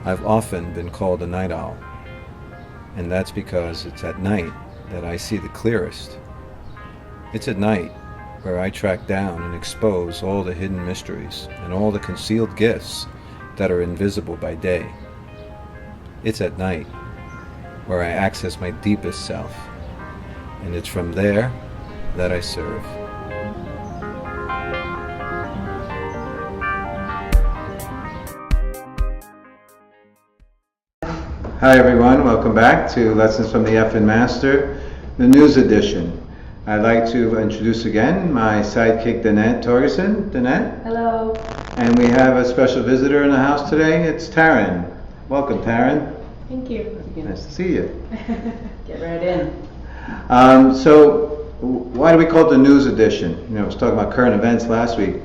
I've often been called a night owl, and that's because it's at night that I see the clearest. It's at night where I track down and expose all the hidden mysteries and all the concealed gifts that are invisible by day. It's at night where I access my deepest self, and it's from there that I serve. Hi everyone, welcome back to Lessons from the FN Master, the news edition. I'd like to introduce again my sidekick Danette Torgerson. Danette? Hello. And we have a special visitor in the house today. It's Taryn. Welcome, Taryn. Thank you. Nice to see you. Get right in. So, why do we call it the news edition? I was talking about current events last week.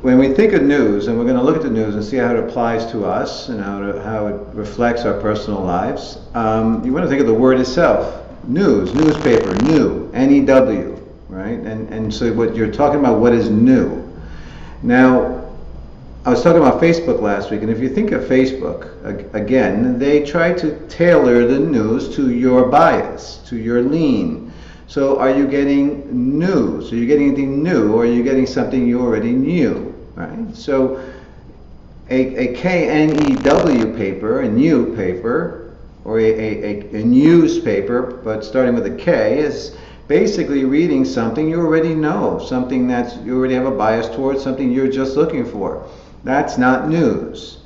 When we think of news, and we're going to look at the news and see how it applies to us and how it reflects our personal lives, you want to think of the word itself. News, newspaper, new, N-E-W, right? And so what you're talking about, what is new? Now, I was talking about Facebook last week, and if you think of Facebook, again, they try to tailor the news to your bias, to your lean. So are you getting news? Are you getting anything new, or are you getting something you already knew, right? So a K-N-E-W paper, a new paper, or a newspaper, but starting with a K, is basically reading something you already know, something that you already have a bias towards, something you're just looking for. That's not news.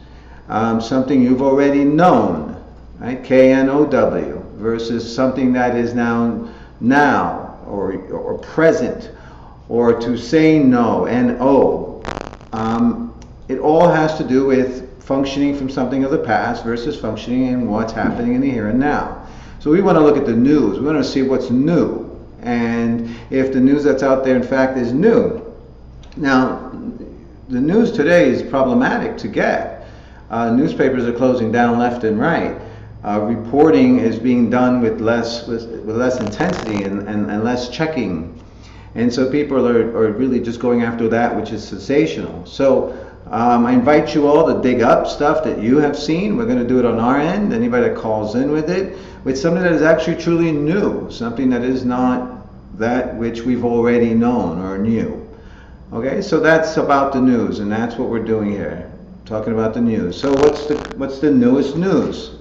Something you've already known, right? K-N-O-W, versus something that is now or present, or to say no, N-O. It all has to do with functioning from something of the past versus functioning in what's happening in the here and now. So we want to look at the news. We want to see what's new, and if the news that's out there in fact is new. Now, the news today is problematic to get. Newspapers are closing down left and right. Reporting is being done with less intensity and less checking, and so people are really just going after that which is sensational. So I invite you all to dig up stuff that you have seen. We're going to do it on our end. Anybody that calls in with it, with something that is actually truly new, something that is not that which we've already known or knew. Okay, so that's about the news, and that's what we're doing here, talking about the news. So what's the newest news?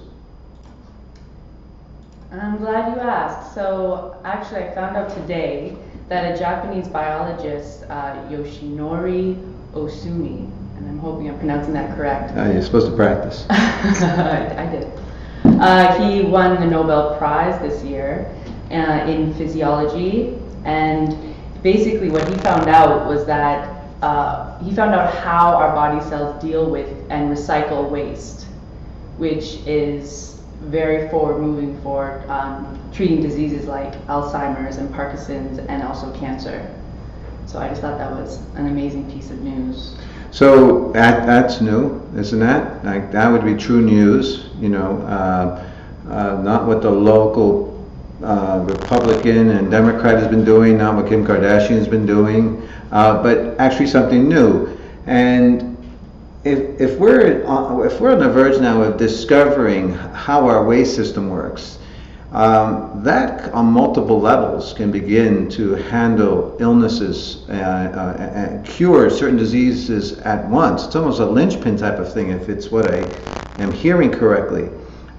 I'm glad you asked. So actually I found out today that a Japanese biologist, Yoshinori Osumi, and I'm hoping I'm pronouncing that correct. You're supposed to practice. I did. He won the Nobel Prize this year in physiology, and basically what he found out was that he found out how our body cells deal with and recycle waste, which is very forward moving for treating diseases like Alzheimer's and Parkinson's and also cancer. So I just thought that was an amazing piece of news. So that's new, isn't that? Like that would be true news, not what the local Republican and Democrat has been doing, not what Kim Kardashian has been doing, but actually something new. And if we're on the verge now of discovering how our waste system works, that on multiple levels can begin to handle illnesses and cure certain diseases at once. It's almost a linchpin type of thing, if it's what I am hearing correctly.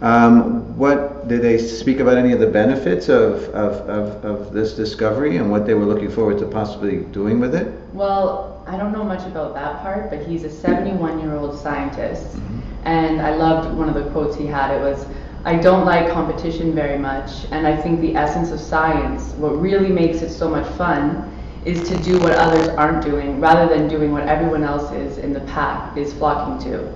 What did they speak about? Any of the benefits of this discovery and what they were looking forward to possibly doing with it? Well, I don't know much about that part, but he's a 71-year-old scientist, and I loved one of the quotes he had. It was, "I don't like competition very much, and I think the essence of science, what really makes it so much fun, is to do what others aren't doing, rather than doing what everyone else is in the pack is flocking to."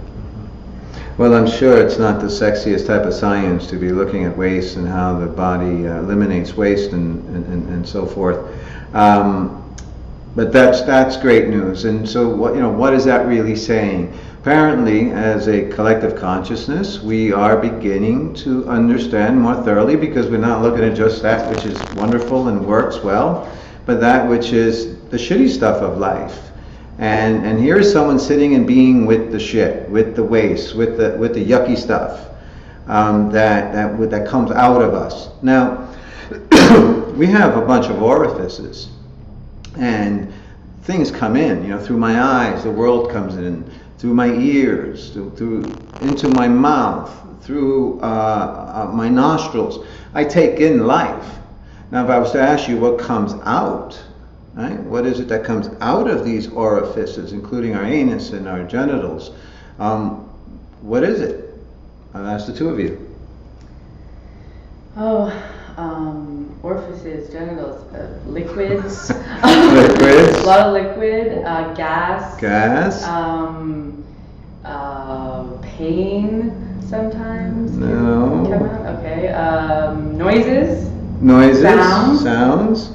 Well, I'm sure it's not the sexiest type of science to be looking at waste and how the body eliminates waste and so forth. But that's great news. And so what is that really saying? Apparently, as a collective consciousness, we are beginning to understand more thoroughly, because we're not looking at just that which is wonderful and works well, but that which is the shitty stuff of life. And here's someone sitting and being with the shit, with the waste, with the yucky stuff that comes out of us. Now, we have a bunch of orifices, and things come in, through my eyes, the world comes in, through my ears, through into my mouth, through my nostrils. I take in life. Now, if I was to ask you what comes out, right? What is it that comes out of these orifices, including our anus and our genitals? What is it? I'll ask the two of you. Orifices, genitals, liquids. Liquids. A lot of liquid, gas. Gas. Pain sometimes. No. Come out. Okay. Noises. Noises. Sounds.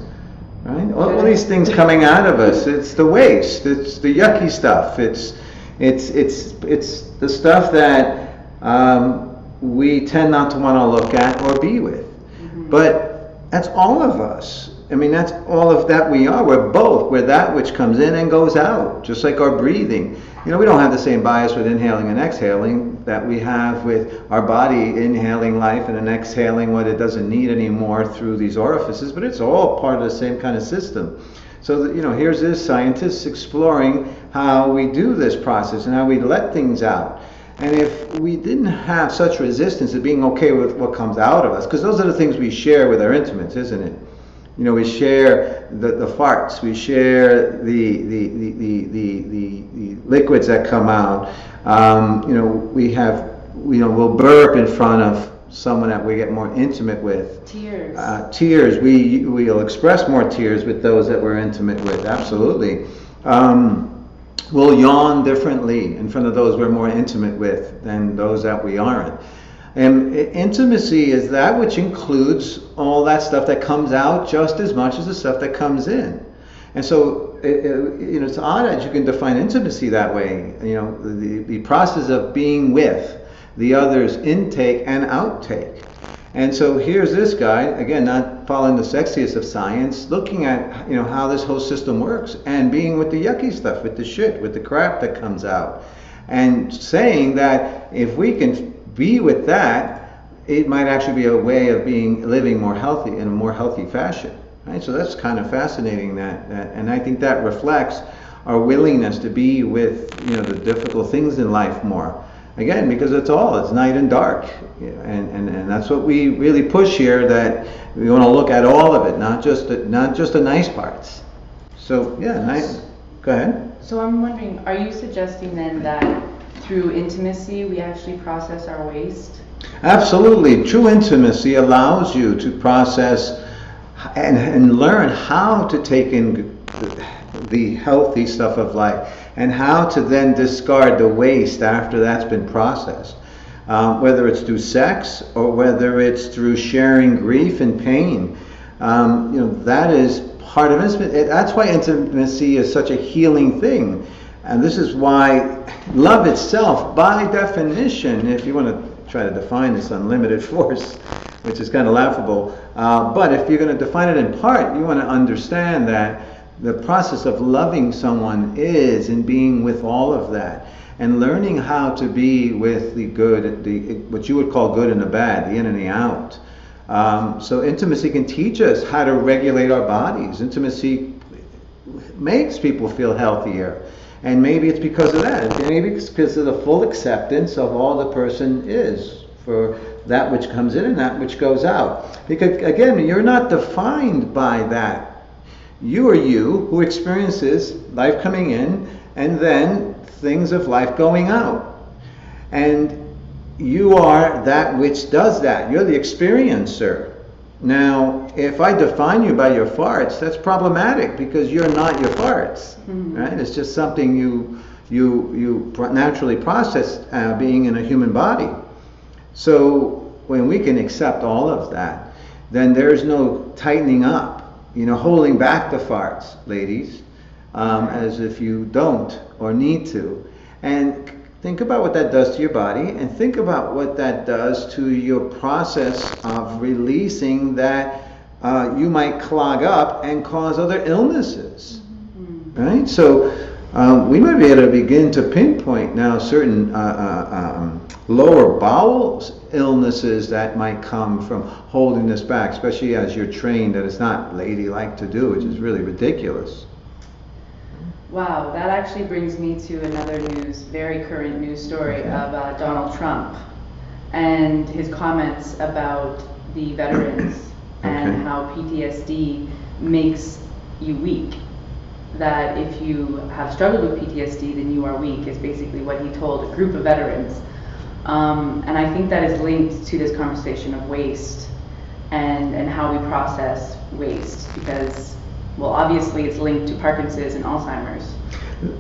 Right? All these things coming out of us. It's the waste. It's the yucky stuff. It's the stuff that we tend not to want to look at or be with. Mm-hmm. But that's all of us. I mean, that's all of that we are. We're both. We're that which comes in and goes out, just like our breathing. We don't have the same bias with inhaling and exhaling that we have with our body inhaling life and then exhaling what it doesn't need anymore through these orifices, but it's all part of the same kind of system. So that, here's this scientists exploring how we do this process and how we let things out. And if we didn't have such resistance to being okay with what comes out of us, because those are the things we share with our intimates, isn't it? We share the farts, we share the liquids that come out. We'll burp in front of someone that we get more intimate with. Tears. Tears. We'll express more tears with those that we're intimate with. Absolutely. We'll yawn differently in front of those we're more intimate with than those that we aren't. And intimacy is that which includes all that stuff that comes out just as much as the stuff that comes in. And so, it's odd that you can define intimacy that way. The process of being with the other's intake and outtake. And so here's this guy, again, not following the sexiest of science, looking at how this whole system works and being with the yucky stuff, with the shit, with the crap that comes out, and saying that if we can be with that, it might actually be a way of living more healthy in a more healthy fashion. Right? So that's kind of fascinating, and I think that reflects our willingness to be with the difficult things in life more. Again, because it's night and dark, and that's what we really push here. That we want to look at all of it, not just the nice parts. So go ahead. So I'm wondering, are you suggesting then that through intimacy we actually process our waste? Absolutely. True intimacy allows you to process and learn how to take in the healthy stuff of life and how to then discard the waste after that's been processed. Whether it's through sex or whether it's through sharing grief and pain. That is part of intimacy. That's why intimacy is such a healing thing. And this is why love itself, by definition, if you want to try to define this unlimited force, which is kind of laughable, but if you're going to define it in part, you want to understand that the process of loving someone is in being with all of that and learning how to be with the good, what you would call good and the bad, the in and the out. So intimacy can teach us how to regulate our bodies. Intimacy makes people feel healthier. And maybe it's because of that. Maybe it's because of the full acceptance of all the person is for that which comes in and that which goes out. Because again, you're not defined by that. You are you who experiences life coming in and then things of life going out. And you are that which does that. You're the experiencer. Now, if I define you by your farts, that's problematic because you're not your farts, right? It's just something you naturally process being in a human body. So when we can accept all of that, then there's no tightening up, holding back the farts, ladies, as if you don't or need to. And think about what that does to your body, and think about what that does to your process of releasing that you might clog up and cause other illnesses, right? So we might be able to begin to pinpoint now certain lower bowel illnesses that might come from holding this back, especially as you're trained that it's not ladylike to do, which is really ridiculous. Wow, that actually brings me to another very current news story of Donald Trump and his comments about the veterans and how PTSD makes you weak. That if you have struggled with PTSD, then you are weak, is basically what he told a group of veterans. And I think that is linked to this conversation of waste and how we process waste, because, well, obviously it's linked to Parkinson's and Alzheimer's.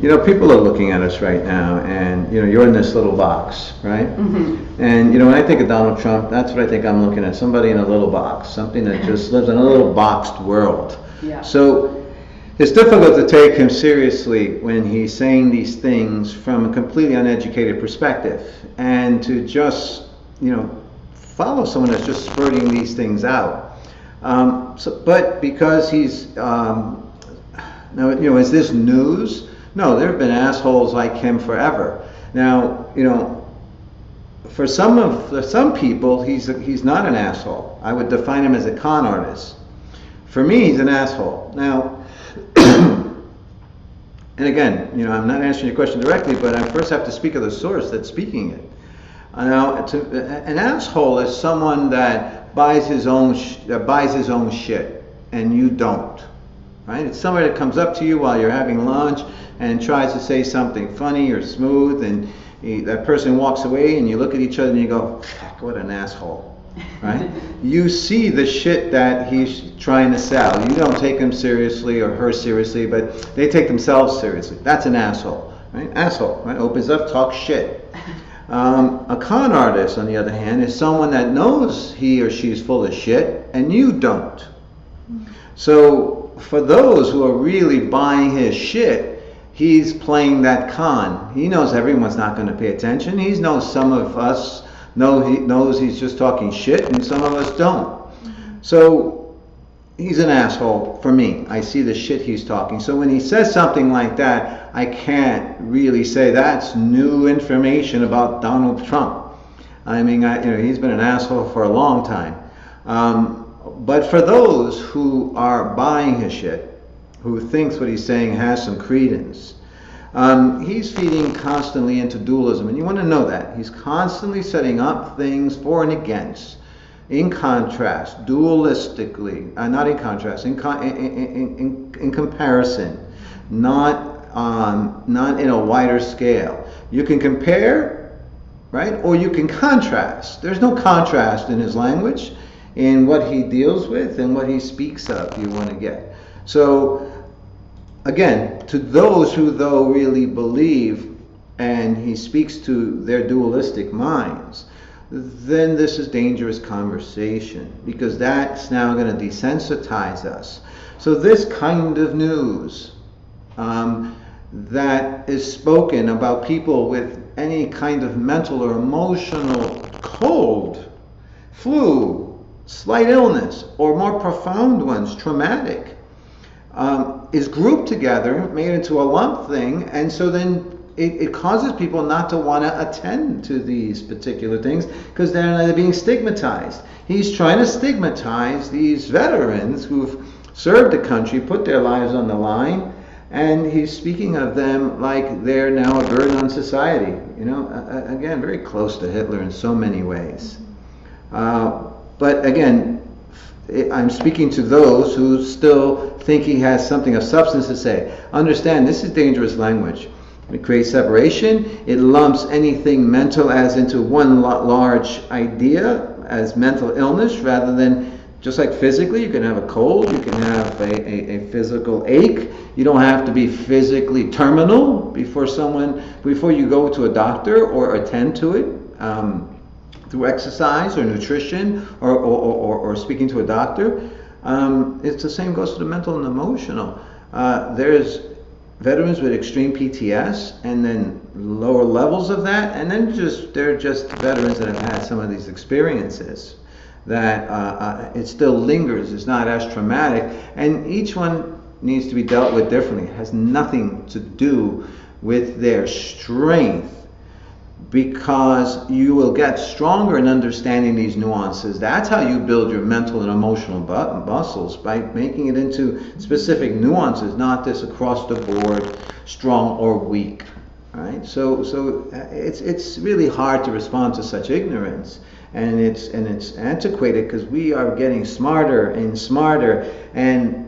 You know, people are looking at us right now, and you know, you're in this little box, right? Mm-hmm. And you know, when I think of Donald Trump, that's what I think I'm looking at, somebody in a little box, something that just lives in a little boxed world. Yeah. So it's difficult to take him seriously when he's saying these things from a completely uneducated perspective, and to just, you know, follow someone that's just spurting these things out. But because he's, now, you know, is this news? No, there have been assholes like him forever. Now, you know, for some people, he's not an asshole. I would define him as a con artist. For me, he's an asshole. Now, and again, you know, I'm not answering your question directly, but I first have to speak of the source that's speaking it. Now, an asshole is someone that buys his own shit, and you don't. Right? It's somebody that comes up to you while you're having lunch and tries to say something funny or smooth, and that person walks away, and you look at each other and you go, "Fuck, what an asshole." Right? You see the shit that he's trying to sell. You don't take him seriously or her seriously, but they take themselves seriously. That's an asshole. Right? Asshole. Right? Opens up, talks shit. A con artist, on the other hand, is someone that knows he or she's full of shit, and you don't. So for those who are really buying his shit, he's playing that con. He knows everyone's not going to pay attention. He knows some of us knows he's just talking shit, and some of us don't. So he's an asshole for me. I see the shit he's talking. So when he says something like that, I can't really say that's new information about Donald Trump. I mean, you know, he's been an asshole for a long time. But for those who are buying his shit, who thinks what he's saying has some credence, he's feeding constantly into dualism, and you want to know that. He's constantly setting up things for and against, in contrast, dualistically, not in contrast, in comparison, not in a wider scale. You can compare, right, or you can contrast. There's no contrast in his language, in what he deals with and what he speaks of, you want to get. So, again, to those who though really believe, and he speaks to their dualistic minds, then this is dangerous conversation, because that's now going to desensitize us. So this kind of news that is spoken about people with any kind of mental or emotional cold, flu, slight illness, or more profound ones, traumatic, is grouped together, made into a lump thing, and so then it causes people not to want to attend to these particular things, because they're being stigmatized. He's trying to stigmatize these veterans who've served the country, put their lives on the line, and he's speaking of them like they're now a burden on society. You know, again, very close to Hitler in so many ways. But again, I'm speaking to those who still think he has something of substance to say. Understand, this is dangerous language. It creates separation. It lumps anything mental as into one large idea as mental illness, rather than just like physically. You can have a cold, you can have a physical ache. You don't have to be physically terminal before you go to a doctor or attend to it. Through exercise or nutrition or speaking to a doctor. It's the same goes for the mental and emotional. There's veterans with extreme PTS, and then lower levels of that, and then they're just veterans that have had some of these experiences that it still lingers. It's not as traumatic, and each one needs to be dealt with differently. It has nothing to do with their strength, because you will get stronger in understanding these nuances. That's how you build your mental and emotional muscles, by making it into specific nuances, not this across the board, strong or weak. Right? So it's really hard to respond to such ignorance, and it's antiquated, because we are getting smarter and smarter, and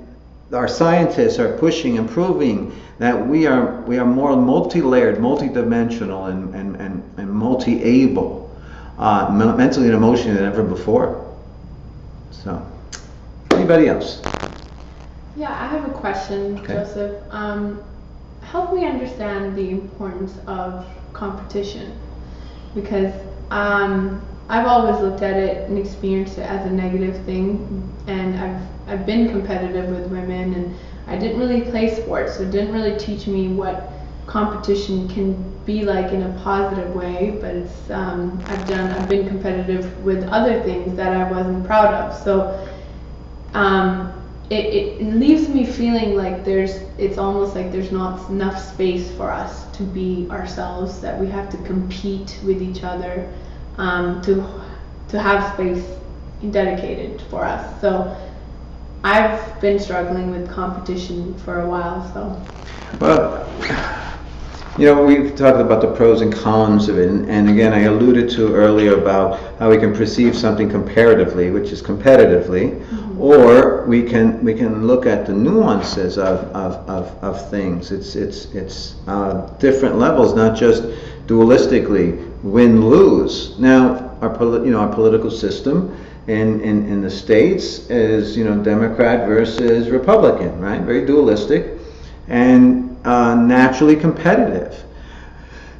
our scientists are pushing and proving that we are more multi-layered, multi-dimensional, and multi-able, mentally and emotionally than ever before. So, anybody else? Yeah, I have a question, Okay. Joseph. Help me understand the importance of competition, because I've always looked at it and experienced it as a negative thing, and I've been competitive with women, and I didn't really play sports, so it didn't really teach me what competition can be like in a positive way. But it's I've been competitive with other things that I wasn't proud of. So it leaves me feeling like it's almost like there's not enough space for us to be ourselves, that we have to compete with each other to have space dedicated for us. So I've been struggling with competition for a while. So, Well, we've talked about the pros and cons of it, and again, I alluded to earlier about how we can perceive something comparatively, which is competitively, or we can look at the nuances of things. It's different levels, not just dualistically win-lose. Now, our political system in the States is, Democrat versus Republican, right? Very dualistic and naturally competitive.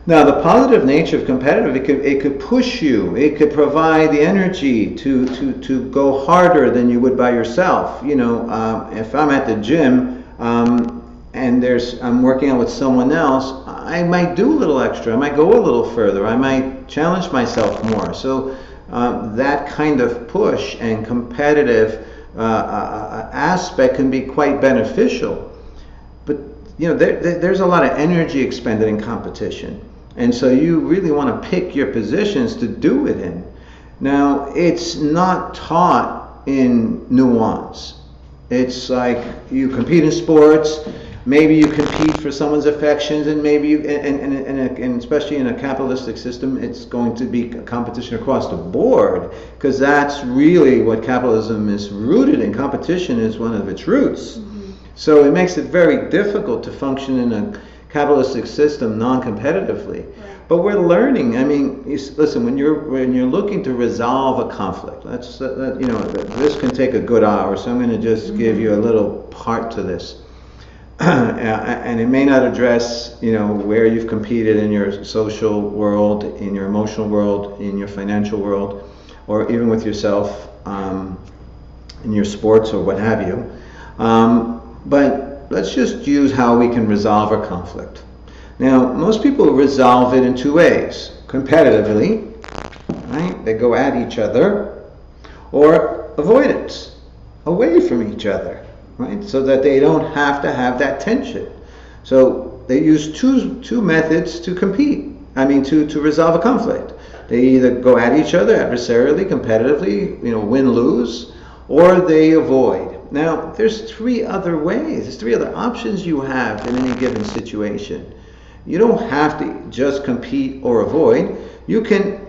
Now, the positive nature of competitive, it could push you. It could provide the energy to go harder than you would by yourself. If I'm at the gym and I'm working out with someone else, I might do a little extra. I might go a little further. I might challenge myself more. So that kind of push and competitive aspect can be quite beneficial. But there's a lot of energy expended in competition, and so you really want to pick your positions to do it in. Now, it's not taught in nuance. It's like you compete in sports. Maybe you compete for someone's affections, and maybe and especially in a capitalistic system, it's going to be competition across the board, because that's really what capitalism is rooted in. Competition is one of its roots. So it makes it very difficult to function in a capitalistic system non-competitively. Right. But we're learning. I mean, listen, when you're looking to resolve a conflict, this can take a good hour. So I'm going to just give you a little part to this. And it may not address, where you've competed in your social world, in your emotional world, in your financial world, or even with yourself in your sports or what have you. But let's just use how we can resolve a conflict. Now, most people resolve it in two ways. Competitively, right? They go at each other, or avoidance, away from each other. Right? So that they don't have to have that tension. So they use two methods to compete. To resolve a conflict. They either go at each other adversarially, competitively, win-lose, or they avoid. Now, there's three other ways. There's three other options you have in any given situation. You don't have to just compete or avoid. You can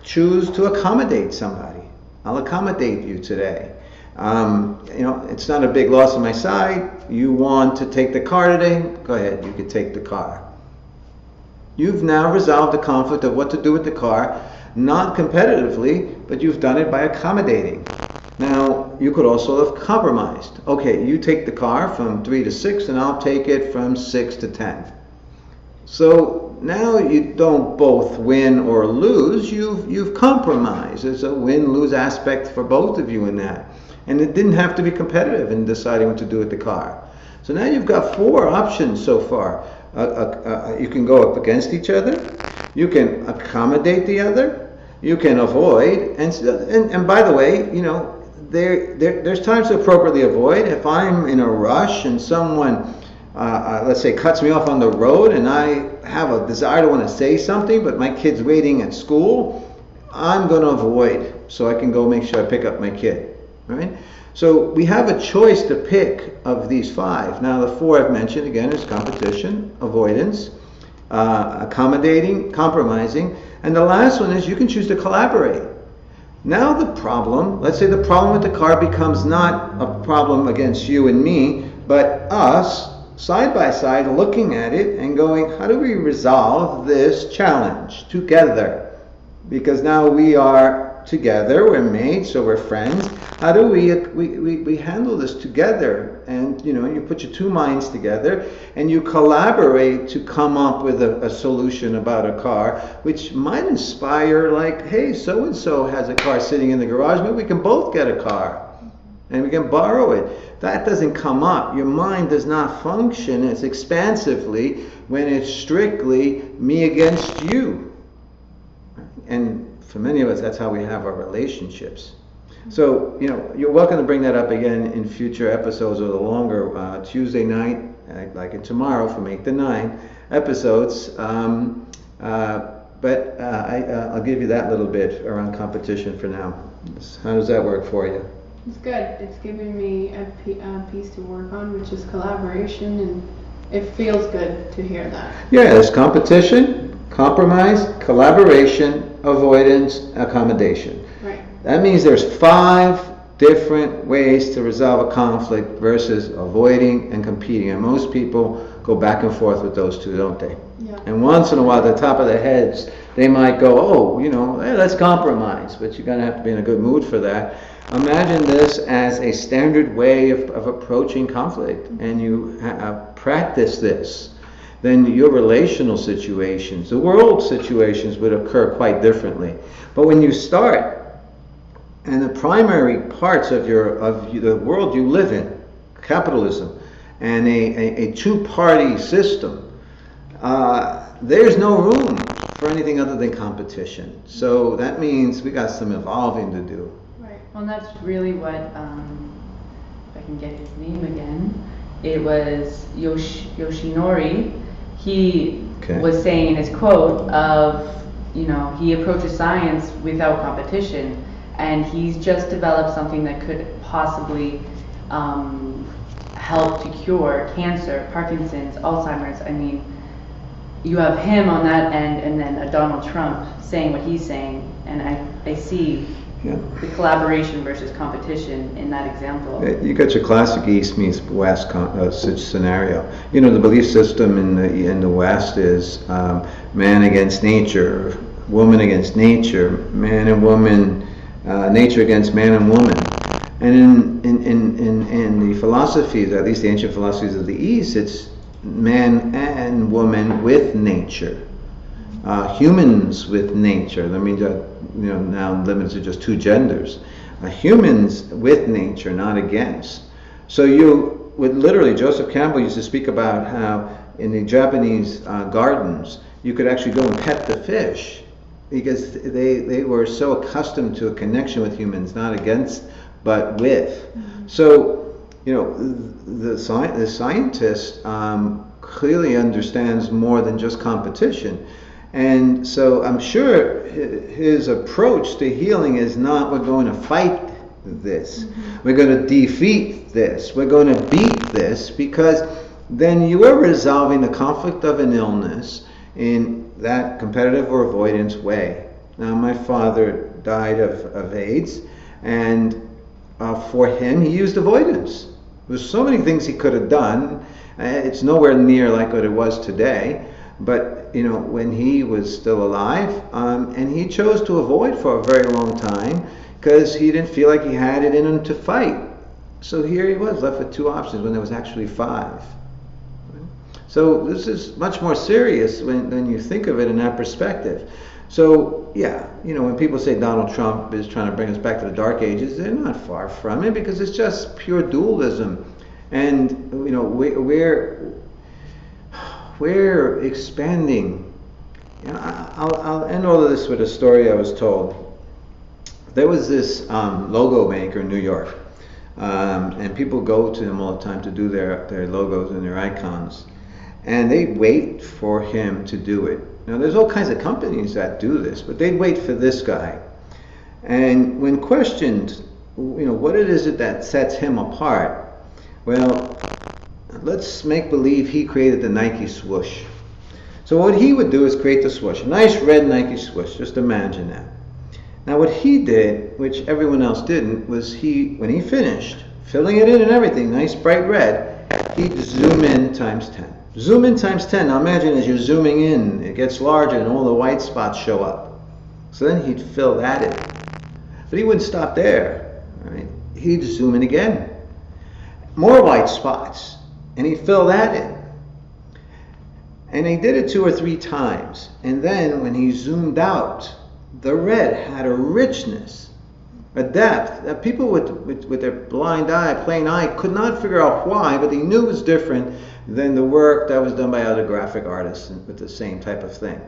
choose to accommodate somebody. I'll accommodate you today. It's not a big loss on my side. You want to take the car today? Go ahead, you could take the car. You've now resolved the conflict of what to do with the car, not competitively, but you've done it by accommodating. Now, you could also have compromised. Okay, you take the car from 3 to 6, and I'll take it from 6 to 10. So now you don't both win or lose. You've compromised. There's a win-lose aspect for both of you in that. And it didn't have to be competitive in deciding what to do with the car. So now you've got 4 options so far. You can go up against each other. You can accommodate the other. You can avoid. And by the way, there's times to appropriately avoid. If I'm in a rush and someone, let's say, cuts me off on the road and I have a desire to want to say something, but my kid's waiting at school, I'm going to avoid so I can go make sure I pick up my kid, right? So we have a choice to pick of these 5. Now the 4 I've mentioned, again, is competition, avoidance, accommodating, compromising, and the last one is you can choose to collaborate. Now the problem, let's say the problem with the car becomes not a problem against you and me, but us, side by side, looking at it and going, how do we resolve this challenge together? Because now we are together, we're mates, so we're friends. How do we handle this together? And you put your 2 minds together and you collaborate to come up with a solution about a car, which might inspire, like, hey, so and so has a car sitting in the garage, maybe we can both get a car and we can borrow it. That doesn't come up. Your mind does not function as expansively when it's strictly me against you. And for many of us, that's how we have our relationships. So, you're welcome to bring that up again in future episodes or the longer Tuesday night, like tomorrow from 8 to 9 episodes. But I'll give you that little bit around competition for now. How does that work for you? It's good. It's giving me a piece to work on, which is collaboration, and it feels good to hear that. Yeah, there's competition, compromise, collaboration, avoidance, accommodation. Right. That means there's 5 different ways to resolve a conflict versus avoiding and competing. And most people go back and forth with those 2, don't they? Yeah. And once in a while, at the top of their heads, they might go, hey, let's compromise. But you're going to have to be in a good mood for that. Imagine this as a standard way of approaching conflict, and you practice this. Then your relational situations, the world situations would occur quite differently. But when you start, and the primary parts of the world you live in, capitalism, and a 2-party system, there's no room for anything other than competition. So that means we got some evolving to do. Right. Well, that's really what, if I can get his name again, it was Yoshinori. He was saying in his quote of, he approaches science without competition, and he's just developed something that could possibly help to cure cancer, Parkinson's, Alzheimer's. I mean, you have him on that end, and then a Donald Trump saying what he's saying, and I see the collaboration versus competition in that example. You got your classic East meets West scenario. The belief system in the West is man against nature, woman against nature, man and woman, nature against man and woman. And in the philosophies, at least the ancient philosophies of the East, it's man and woman with nature. Humans with nature. That means now limited to just 2 genders. Humans with nature, not against. So you would literally, Joseph Campbell used to speak about how in the Japanese gardens, you could actually go and pet the fish because they were so accustomed to a connection with humans, not against, but with. Mm-hmm. So, the scientist clearly understands more than just competition. And so I'm sure his approach to healing is not, we're going to fight this. Mm-hmm. We're going to defeat this. We're going to beat this, because then you are resolving the conflict of an illness in that competitive or avoidance way. Now, my father died of AIDS, and for him, he used avoidance. There's so many things he could have done. It's nowhere near like what it was today. But, when he was still alive, and he chose to avoid for a very long time because he didn't feel like he had it in him to fight. So here he was left with 2 options when there was actually 5. So this is much more serious when you think of it in that perspective. So, yeah, when people say Donald Trump is trying to bring us back to the dark ages, they're not far from it, because it's just pure dualism. And, we're expanding. I'll end all of this with a story I was told. There was this logo maker in New York, and people go to him all the time to do their logos and their icons, and they wait for him to do it. Now there's all kinds of companies that do this, but they'd wait for this guy. And when questioned, what it is that sets him apart, well, let's make believe he created the Nike swoosh. So what he would do is create the swoosh, a nice red Nike swoosh, just imagine that. Now what he did, which everyone else didn't, was when he finished, filling it in and everything, nice bright red, he'd zoom in times 10. Zoom in times 10. Now imagine as you're zooming in, it gets larger and all the white spots show up. So then he'd fill that in. But he wouldn't stop there. Right? He'd zoom in again. More white spots. And he'd fill that in. And he did it 2 or 3 times. And then when he zoomed out, the red had a richness, a depth that people with their blind eye, plain eye, could not figure out why, but they knew it was different than the work that was done by other graphic artists with the same type of thing.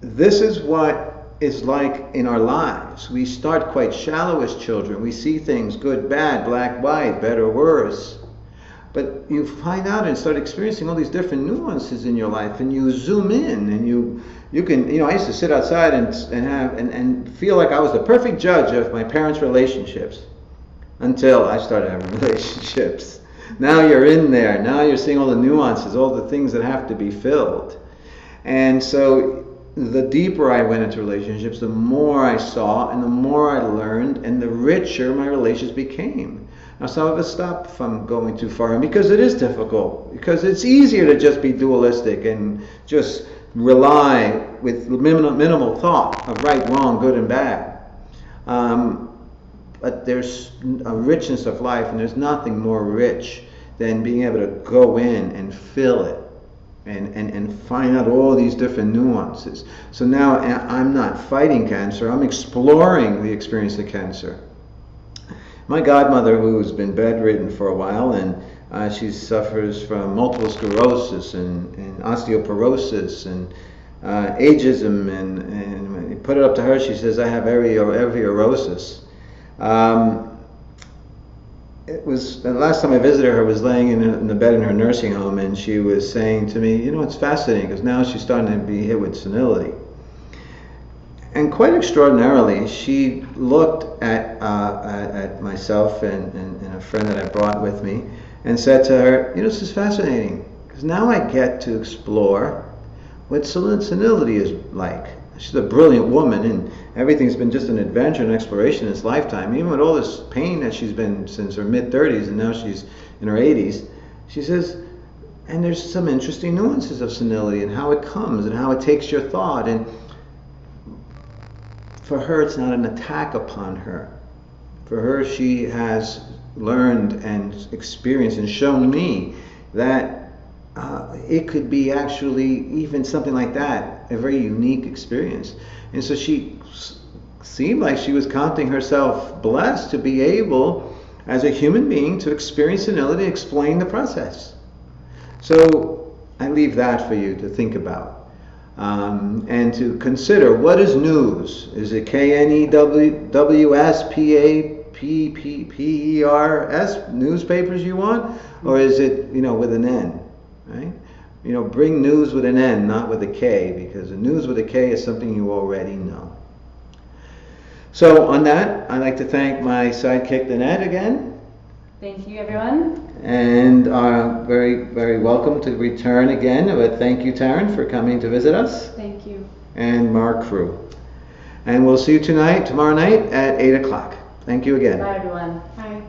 This is what it's like in our lives. We start quite shallow as children. We see things good, bad, black, white, better, worse. But you find out and start experiencing all these different nuances in your life, and you zoom in, and you can, I used to sit outside and feel like I was the perfect judge of my parents' relationships until I started having relationships. Now you're in there. Now you're seeing all the nuances, all the things that have to be filled. And so the deeper I went into relationships, the more I saw and the more I learned and the richer my relations became. Now some of us stop from going too far, and because it is difficult, because it's easier to just be dualistic and just rely with minimal thought of right, wrong, good and bad. But there's a richness of life, and there's nothing more rich than being able to go in and fill it and find out all these different nuances. So now I'm not fighting cancer, I'm exploring the experience of cancer. My godmother, who's been bedridden for a while, and she suffers from multiple sclerosis and osteoporosis and ageism, and when you put it up to her, she says, I have arteriosis. It was the last time I visited her was laying in the bed in her nursing home, and she was saying to me, it's fascinating because now she's starting to be hit with senility. And quite extraordinarily, she looked at myself and a friend that I brought with me and said to her, this is fascinating because now I get to explore what senility is like. She's a brilliant woman, and everything's been just an adventure and exploration in this lifetime. Even with all this pain that she's been since her mid-30s, and now she's in her 80s, she says, and there's some interesting nuances of senility and how it comes and how it takes your thought. And for her, it's not an attack upon her. For her, she has learned and experienced and shown me that it could be actually even something like that, a very unique experience. And so she seemed like she was counting herself blessed to be able, as a human being, to experience senility and explain the process. So I leave that for you to think about and to consider. What is news? Is it KNEWSPAPPERS, newspapers you want? Or is it, with an N? Right? Bring news with an N, not with a K, because the news with a K is something you already know. So on that, I'd like to thank my sidekick, Danette, again. Thank you, everyone. And very, very welcome to return again. But thank you, Taryn, for coming to visit us. Thank you. And Mark Crew. And we'll see you tomorrow night at 8 o'clock. Thank you again. Bye, everyone. Bye.